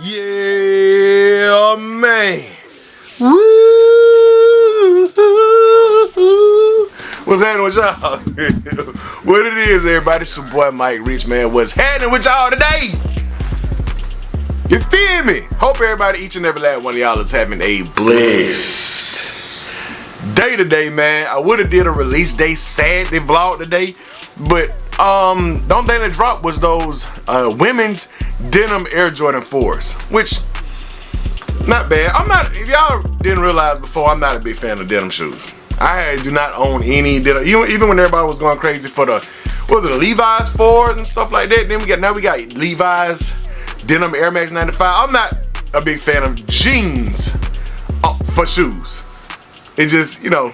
Yeah, man. Woo! What's happening with y'all? What it is, everybody? It's your boy Mike Rich, man. What's happening with y'all today? You feel me? Hope everybody, each and every last one of y'all is having a blessed day today, man. I would have did a release day Saturday vlog today, but the only thing that dropped was those women's denim Air Jordan 4s, which not bad. I'm not, if y'all didn't realize before, I'm not a big fan of denim shoes. I do not own any denim, even when everybody was going crazy for the, what was it, the Levi's 4s and stuff like that. Then now we got Levi's denim Air Max 95. I'm not a big fan of jeans for shoes. It just, you know,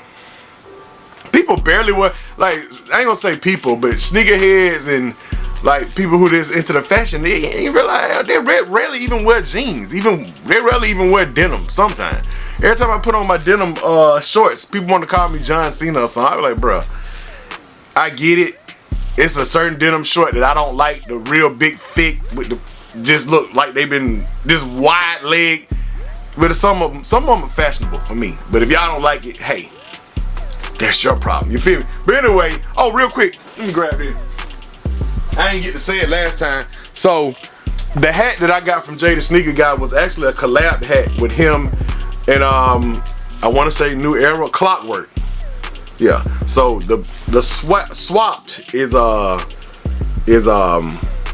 people barely wear, like, I ain't gonna say people, but sneakerheads and like people who just into the fashion, they ain't realize they rarely even wear jeans. They rarely even wear denim sometimes. Every time I put on my denim shorts, people want to call me John Cena or something. I be like, bro, I get it. It's a certain denim short that I don't like, the real big thick with the just look like they've been this wide leg. But some of them are fashionable for me. But if y'all don't like it, hey, that's your problem. You feel me? But anyway, oh, real quick, let me grab this. I didn't get to say it last time. So the hat that I got from Jay the Sneaker Guy was actually a collab hat with him and I want to say New Era Clockwork. Yeah. So the swapped is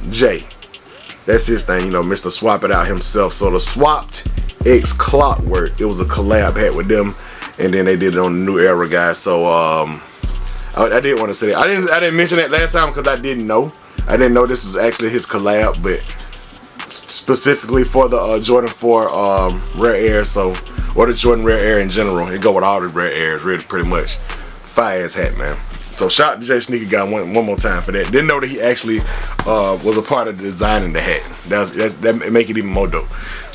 Jay. That's his thing, you know, Mr. Swap It Out himself. So the swapped X Clockwork, it was a collab hat with them, and then they did it on the New Era guys. So I did want to say that. I didn't mention that last time because I didn't know. I didn't know this was actually his collab, but specifically for the Jordan 4 Rare Air, so, or the Jordan Rare Air in general. It go with all the Rare Airs, really, pretty much. Fire ass hat, man. So shout out to Jay Sneaker Guy one more time for that. Didn't know that he actually was a part of the designing the hat. That make it even more dope.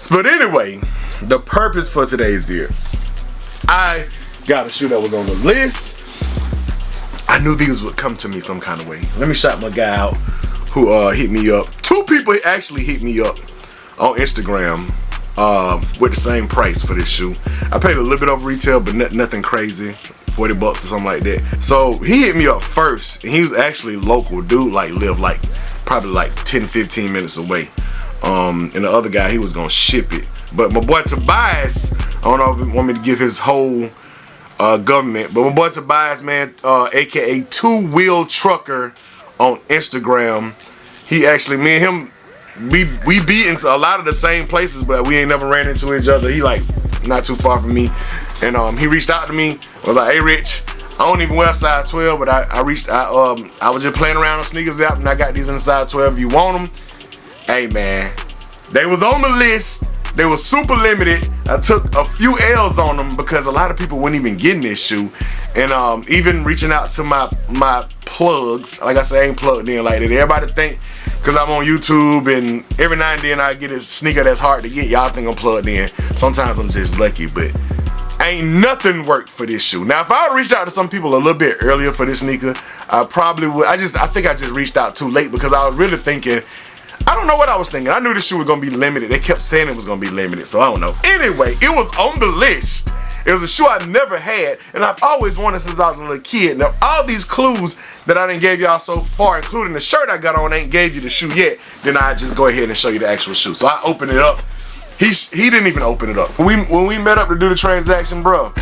But anyway, the purpose for today's video, I got a shoe that was on the list. I knew these would come to me some kind of way. Let me shout my guy out who hit me up. Two people actually hit me up on Instagram with the same price for this shoe. I paid a little bit over retail, but nothing crazy. 40 bucks or something like that. So he hit me up first, and he was actually local dude, like lived like probably like 10-15 minutes away. And the other guy, he was gonna ship it. But my boy Tobias, I don't know if he want me to give his whole government, but my boy Tobias, man, aka Two Wheel Trucker on Instagram, he actually, me and him, we be in a lot of the same places, but we ain't never ran into each other. He like not too far from me, and he reached out to me, was like, hey Rich, I don't even wear size 12, but I was just playing around on Sneakers app, and I got these in size 12. If you want them, hey man, they was on the list. They were super limited. I took a few L's on them because a lot of people weren't even getting this shoe. And even reaching out to my plugs, like I say, I ain't plugged in like that. Everybody think, because I'm on YouTube and every now and then I get a sneaker that's hard to get, y'all think I'm plugged in. Sometimes I'm just lucky, but ain't nothing worked for this shoe. Now, if I reached out to some people a little bit earlier for this sneaker, I probably would. I think I just reached out too late because I was really thinking, I don't know what I was thinking. I knew this shoe was going to be limited. They kept saying it was going to be limited, so I don't know. Anyway, it was on the list. It was a shoe I never had, and I've always wanted since I was a little kid. Now, all these clues that I done gave y'all so far, including the shirt I got on, ain't gave you the shoe yet, then I just go ahead and show you the actual shoe. So I opened it up. He didn't even open it up. When we met up to do the transaction, bro,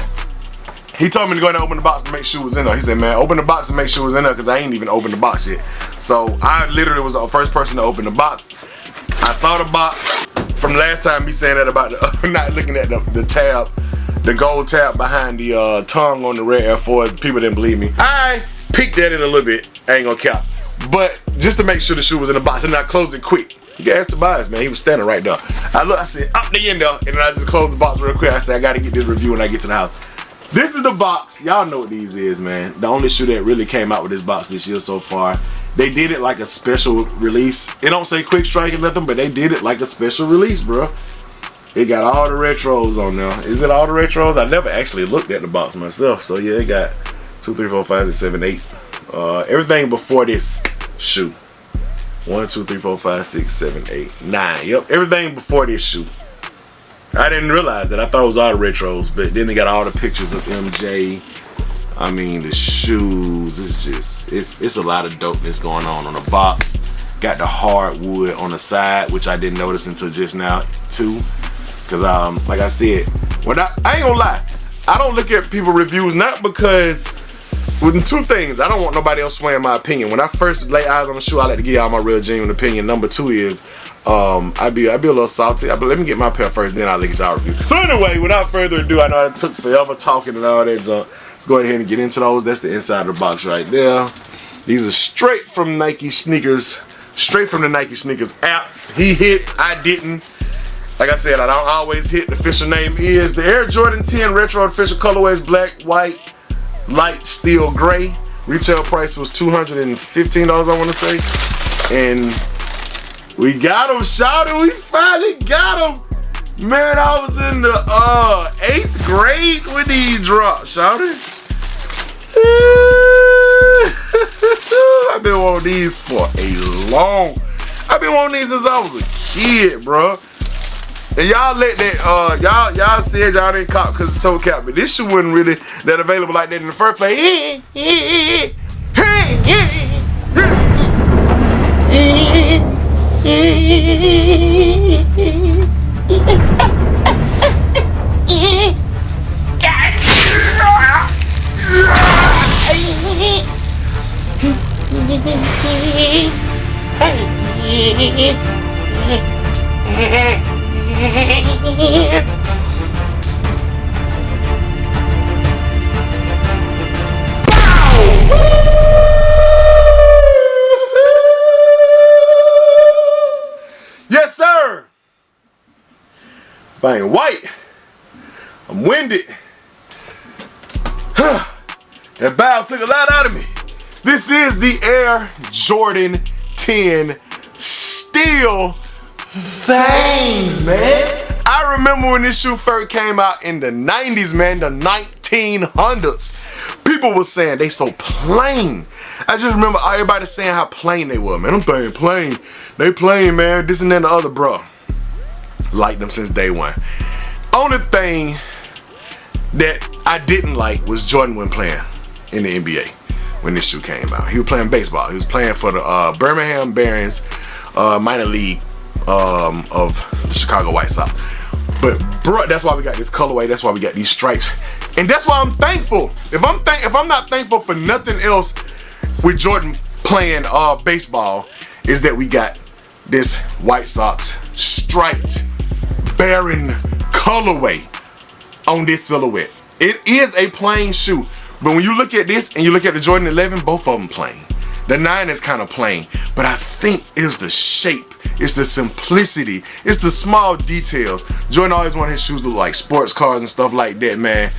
he told me to go ahead and open the box to make sure it was in there. He said, man, open the box and make sure it was in there because I ain't even opened the box yet. So I literally was the first person to open the box. I saw the box from last time me saying that about not looking at the tab, the gold tab behind the tongue on the Rare Air 4s. People didn't believe me. I peeked at it a little bit. I ain't gonna cap. But just to make sure the shoe was in the box, and I closed it quick. You can ask Tobias, man. He was standing right there. I said, up the end there, and then I just closed the box real quick. I said, I gotta get this review when I get to the house. This is the box. Y'all know what these is, man. The only shoe that really came out with this box this year so far. They did it like a special release. It don't say quick strike or nothing, but they did it like a special release, bro. It got all the retros on there. Is it all the retros? I never actually looked at the box myself. So yeah, it got 2, 3, 4, 5, 6, 7, 8. Everything before this shoe. 1, 2, 3, 4, 5, 6, 7, 8, 9. Yep, everything before this shoe. I didn't realize that. I thought it was all the retros, but then they got all the pictures of MJ. I mean, the shoes. It's just, it's a lot of dopeness going on the box. Got the hardwood on the side, which I didn't notice until just now too. Cause like I said, when I ain't gonna lie, I don't look at people reviews not because with two things. I don't want nobody else swaying my opinion. When I first lay eyes on the shoe, I like to give y'all my real genuine opinion. Number two is I'd be a little salty. Let me get my pair first, then I'll look at y'all review. So anyway, without further ado, I know it took forever talking and all that junk. Let's go ahead and get into those. That's the inside of the box right there. These are straight from Nike sneakers, straight from the Nike sneakers app. He hit, I didn't. Like I said, I don't always hit. The official name is the Air Jordan 10 Retro official colorways, black, white, light steel gray. Retail price was $215, I want to say. And we got them, shouted. We finally got them. Man, I was in the 8th grade when these dropped, shouted. I've been wanting these for I've been wanting these since I was a kid, bro. And y'all let that y'all said y'all didn't cop because of toe cap, but this shit wasn't really that available like that in the first place. Yes, sir. If I ain't white, I'm winded. That bow took a lot out of me. This is the Air Jordan 10 Steel Things, man. I remember when this shoe first came out in the 90s, man, the 1900s. People were saying they so plain. I just remember everybody saying how plain they were, man. Them things plain. They plain, man. This and then the other, bro. Liked them since day one. Only thing that I didn't like was Jordan wasn't playing in the NBA when this shoe came out. He was playing baseball. He was playing for the Birmingham Barons minor league of the Chicago White Sox. But bro, that's why we got this colorway. That's why we got these stripes, and that's why I'm thankful. If I'm not thankful for nothing else with Jordan playing baseball, is that we got this White Sox striped Baron colorway on this silhouette. It is a plain shoe, but when you look at this and you look at the Jordan 11, both of them plain. The 9 is kind of plain, but I think it's the shape, it's the simplicity, it's the small details. Jordan always wanted his shoes to look like sports cars and stuff like that, man.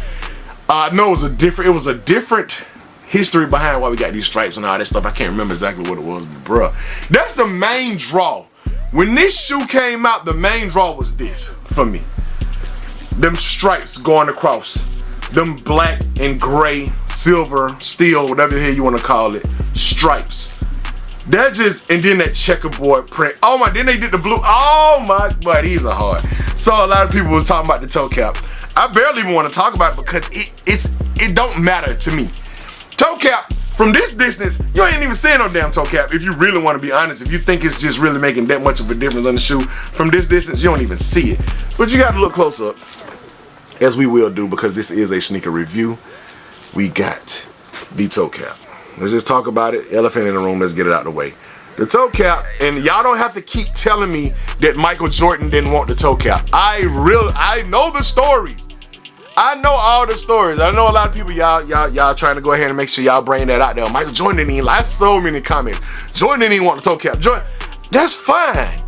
I know it was a different history behind why we got these stripes and all that stuff. I can't remember exactly what it was, but bruh, that's the main draw. When this shoe came out, the main draw was this for me. Them stripes going across. Them black and gray, silver, steel, whatever the hell you want to call it, stripes. That just, and then that checkerboard print. Oh my, then they did the blue. Oh my, but these are hard. So a lot of people was talking about the toe cap. I barely even want to talk about it because it don't matter to me. Toe cap, from this distance, you ain't even seeing no damn toe cap. If you really want to be honest, if you think it's just really making that much of a difference on the shoe, from this distance, you don't even see it. But you got to look close up, as we will do because this is a sneaker review. We got the toe cap. Let's just talk about it. Elephant in the room, let's get it out of the way. The toe cap, and y'all don't have to keep telling me that Michael Jordan didn't want the toe cap. I know the stories. I know all the stories. I know a lot of people, y'all trying to go ahead and make sure y'all bring that out there. Michael Jordan didn't even like, so many comments. Jordan didn't even want the toe cap. Jordan, that's fine.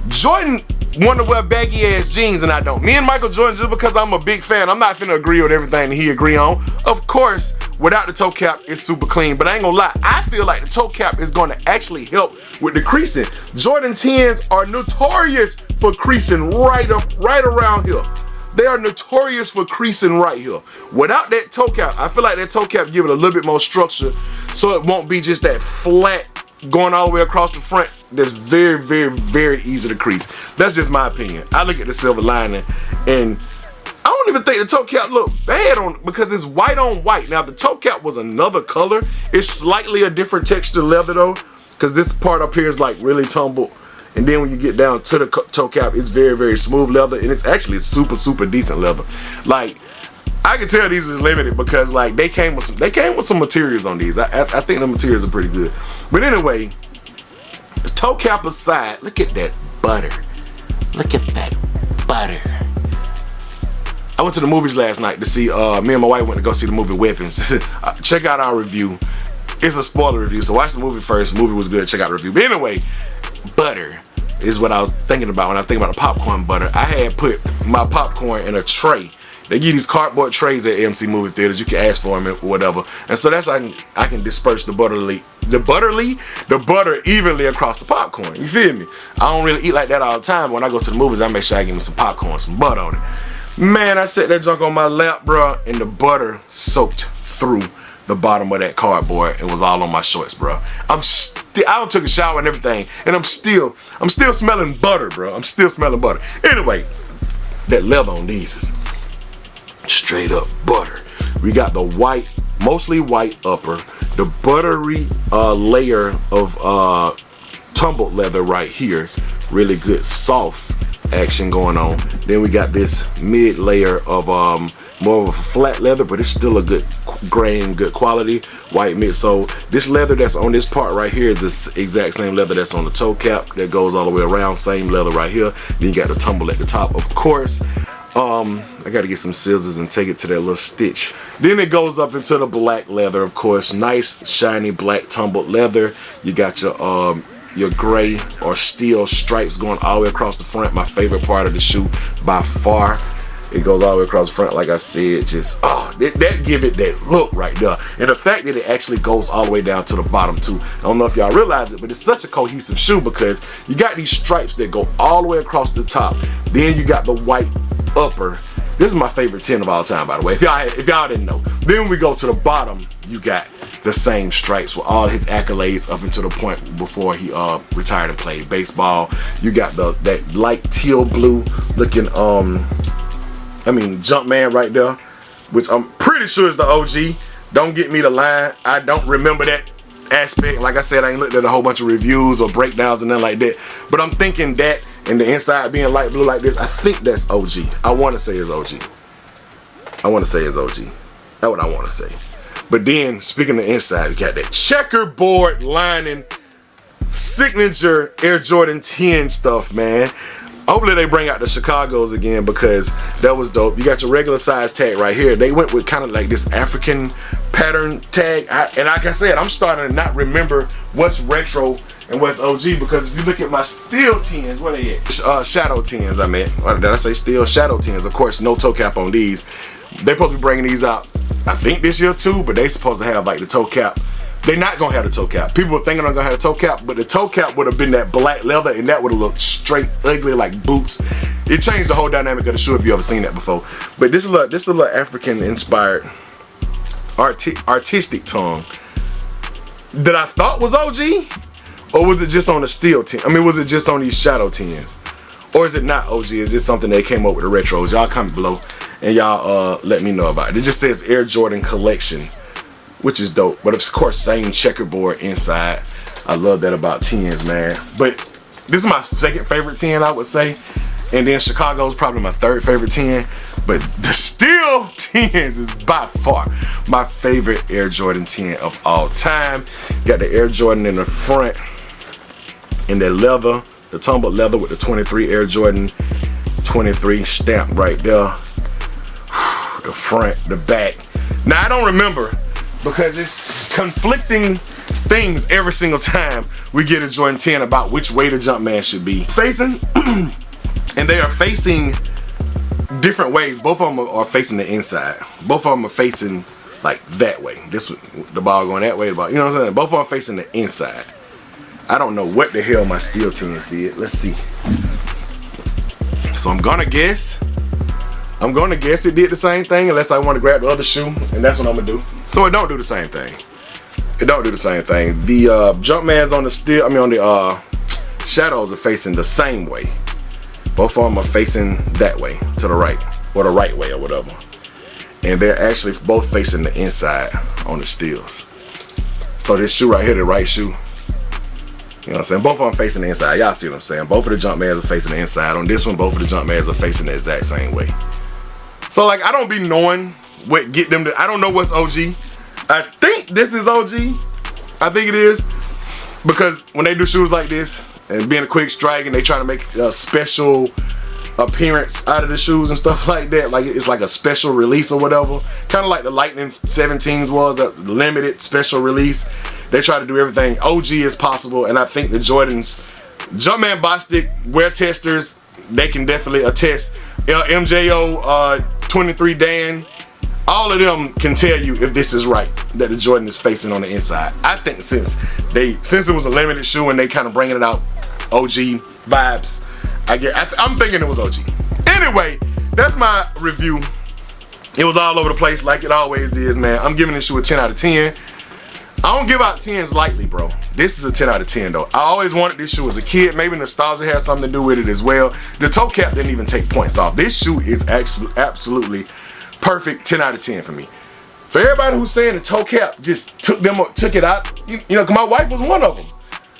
Jordan want to wear baggy ass jeans and I don't. Me and Michael Jordan, just because I'm a big fan, I'm not finna agree with everything that he agree on. Of course, without the toe cap, it's super clean. But I ain't gonna lie, I feel like the toe cap is gonna actually help with the creasing. Jordan 10s are notorious for creasing right around here. They are notorious for creasing right here. Without that toe cap, I feel like that toe cap give it a little bit more structure so it won't be just that flat going all the way across the front. that's very, very, very easy to crease. That's just my opinion. I look at the silver lining, and I don't even think the toe cap look bad on, because it's white on white. Now, if the toe cap was another color, it's slightly a different texture leather though, because this part up here is like really tumbled. And then when you get down to the toe cap, it's very, very smooth leather, and it's actually super, super decent leather. Like, I can tell these is limited because like they came with some materials on these. I think the materials are pretty good. But anyway, toe cap aside, look at that butter. Look at that butter. I went to the movies last night to see, me and my wife went to go see the movie Weapons. Check out our review. It's a spoiler review, so watch the movie first. The movie was good, check out the review. But anyway, butter is what I was thinking about when I think about the popcorn butter. I had put my popcorn in a tray. They give these cardboard trays at AMC movie theaters. You can ask for them or whatever. And so that's how I can disperse the butter evenly across the popcorn. You feel me? I don't really eat like that all the time. When I go to the movies, I make sure I give me some popcorn, some butter on it. Man, I set that junk on my lap, bro, and the butter soaked through the bottom of that cardboard and was all on my shorts, bro. I done took a shower and everything, and I'm still smelling butter, bro. I'm still smelling butter. Anyway, that leather on these is straight up butter. We got the white, mostly white upper, the buttery layer of tumbled leather right here. Really good soft action going on. Then we got this mid layer of more of a flat leather, but it's still a good grain, good quality white midsole. This leather that's on this part right here is the exact same leather that's on the toe cap that goes all the way around. Same leather right here. Then you got the tumble at the top, of course. I gotta get some scissors and take it to that little stitch. Then it goes up into the black leather, of course. Nice shiny black tumbled leather. You got your gray or steel stripes going all the way across the front. My favorite part of the shoe by far. It goes all the way across the front, like I said. Just that give it that look right there. And the fact that it actually goes all the way down to the bottom too. I don't know if y'all realize it, but it's such a cohesive shoe because you got these stripes that go all the way across the top. Then you got the white upper. This is my favorite 10 of all time, by the way, if y'all didn't know. Then we go to the bottom, you got the same stripes with all his accolades up until the point before he retired and played baseball. You got that light teal blue looking Jumpman right there, which I'm pretty sure is the OG. Don't get me to lie, I don't remember that aspect. Like I said, I ain't looked at a whole bunch of reviews or breakdowns and nothing like that, but I'm thinking that, and the inside being light blue like this, I think that's OG. I want to say it's OG. That's what I want to say. But then, speaking of the inside, you got that checkerboard lining, signature Air Jordan 10 stuff, man. Hopefully they bring out the Chicagos again because that was dope. You got your regular size tag right here. They went with kind of like this African pattern tag. And like I said, I'm starting to not remember what's retro and what's OG, because if you look at my steel 10s, what are they at? Shadow 10s, I meant. Or did I say steel? Shadow 10s. Of course, no toe cap on these. They're supposed to be bringing these out, I think this year too, but they supposed to have like the toe cap. They're not gonna have the toe cap. People were thinking they're gonna have the toe cap, but the toe cap would have been that black leather, and that would have looked straight ugly like boots. It changed the whole dynamic of the shoe if you ever seen that before. But this little African inspired artistic tongue that I thought was OG, or was it just on the steel 10? I mean, was it just on these shadow 10s, or is it not OG? Is it something that came up with the retros? Y'all comment below and y'all let me know about it. It just says Air Jordan Collection, which is dope. But of course, same checkerboard inside. I love that about 10s, man. But this is my second favorite 10, I would say. And then Chicago's probably my third favorite 10. But the steel 10s is by far my favorite Air Jordan 10 of all time. Got the Air Jordan in the front, and the leather, the tumbled leather with the 23 Air Jordan 23 stamp right there. The front, the back. Now I don't remember, because it's conflicting things every single time we get a Jordan 10 about which way the Jumpman should be facing. And they are facing different ways. Both of them are facing the inside. Both of them are facing like that way. The ball going that way, the ball, you know what I'm saying? Both of them are facing the inside. I don't know what the hell my steel 10s did. Let's see. So I'm gonna guess it did the same thing, unless I want to grab the other shoe, and that's what I'm gonna do. So it don't do the same thing. The Jumpman's on the steel, on the shadows are facing the same way. Both of them are facing that way, to the right, or the right way or whatever. And they're actually both facing the inside on the steels. So this shoe right here, the right shoe, you know what I'm saying? Both of them facing the inside. Y'all see what I'm saying? Both of the Jumpmans are facing the inside. On this one, both of the Jumpmans are facing the exact same way. So like, I don't be knowing what get them to, I don't know what's OG. I think this is OG. I think it is. Because when they do shoes like this, and being a quick strike, and they try to make a special appearance out of the shoes and stuff like that, like it's like a special release or whatever, kind of like the Lightning 17s was, the limited special release. They try to do everything OG as possible, and I think the Jordans, Jumpman Bostic wear testers, they can definitely attest. MJO, 23 Dan, all of them can tell you if this is right, that the Jordan is facing on the inside. I think since it was a limited shoe and they kind of bringing it out OG vibes, I'm thinking it was OG. Anyway, that's my review. It was all over the place like it always is, man. I'm giving this shoe a 10 out of 10. I don't give out 10s lightly, bro. This is a 10 out of 10 though. I always wanted this shoe as a kid. Maybe nostalgia has something to do with it as well. The toe cap didn't even take points off. This shoe is absolutely perfect. 10 out of 10 for me. For everybody who's saying the toe cap just took it out, you know, 'cause my wife was one of them.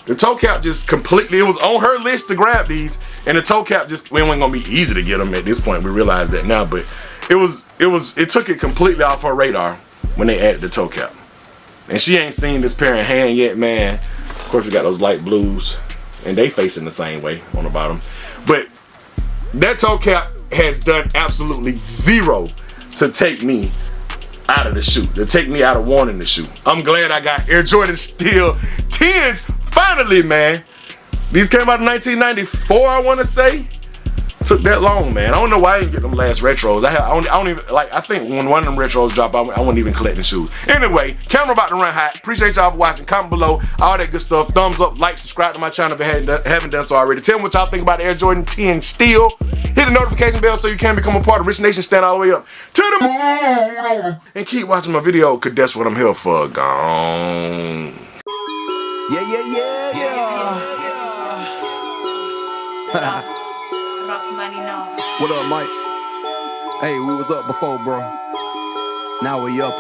The toe cap just completely, it was on her list to grab these, and the toe cap just, it wasn't gonna be easy to get them at this point. We realize that now, but it took it completely off her radar when they added the toe cap. And she ain't seen this pair in hand yet, man. Of course, we got those light blues, and they facing the same way on the bottom. But that toe cap has done absolutely zero to take me out of the shoe, to take me out of wanting the shoe. I'm glad I got Air Jordan Steel 10s finally, man. These came out in 1994, I want to say. Took that long, man. I don't know why I didn't get them last retros. I don't even, like, I think when one of them retros drop, I wouldn't even collect the shoes. Anyway, camera about to run hot. Appreciate y'all for watching. Comment below, all that good stuff. Thumbs up, like, subscribe to my channel if you haven't done so already. Tell me what y'all think about the Air Jordan 10 Steel. Hit the notification bell so you can become a part of Rich Nation. Stand all the way up to the moon. And keep watching my video, because that's what I'm here for. Gone. What up, Mike? Hey, we was up before, bro. Now we up.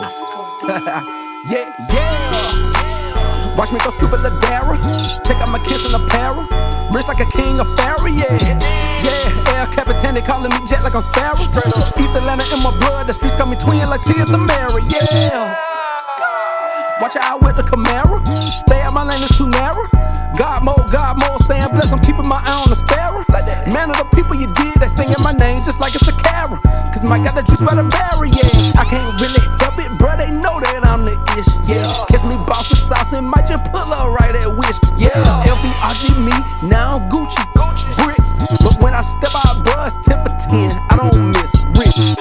Yeah. Watch me go stupid Ladera. Take out my kiss in a para. Rich like a king of Pharaoh, yeah. El Capitan, they calling me Jet like I'm Sparrow. East Atlanta in my blood, the streets got me twin like Tia Tamara, yeah. Watch out with the Camaro. Stay out my lane, it's too narrow. God mode, staying blessed, I'm keeping my eye on the sparrow. Man of the people you did, they singing my name just like it's a carol. Cause Mike got the juice by the berry, yeah. I can't really help it, bro, they know that I'm the ish, yeah. Catch me bossing sauce and might just pull up right at Wish, yeah. LVRG me, now I'm Gucci, bricks. But when I step out, bro, it's 10 for 10, I don't miss Rich.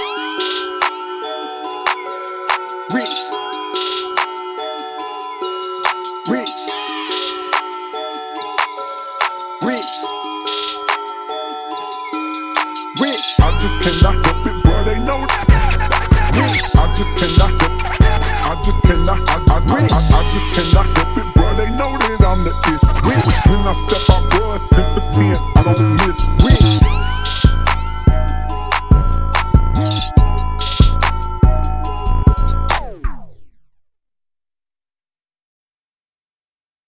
I just cannot help it, bro, they know that. I just cannot help it. I just cannot help it, bro, they know that I'm the ish. When I step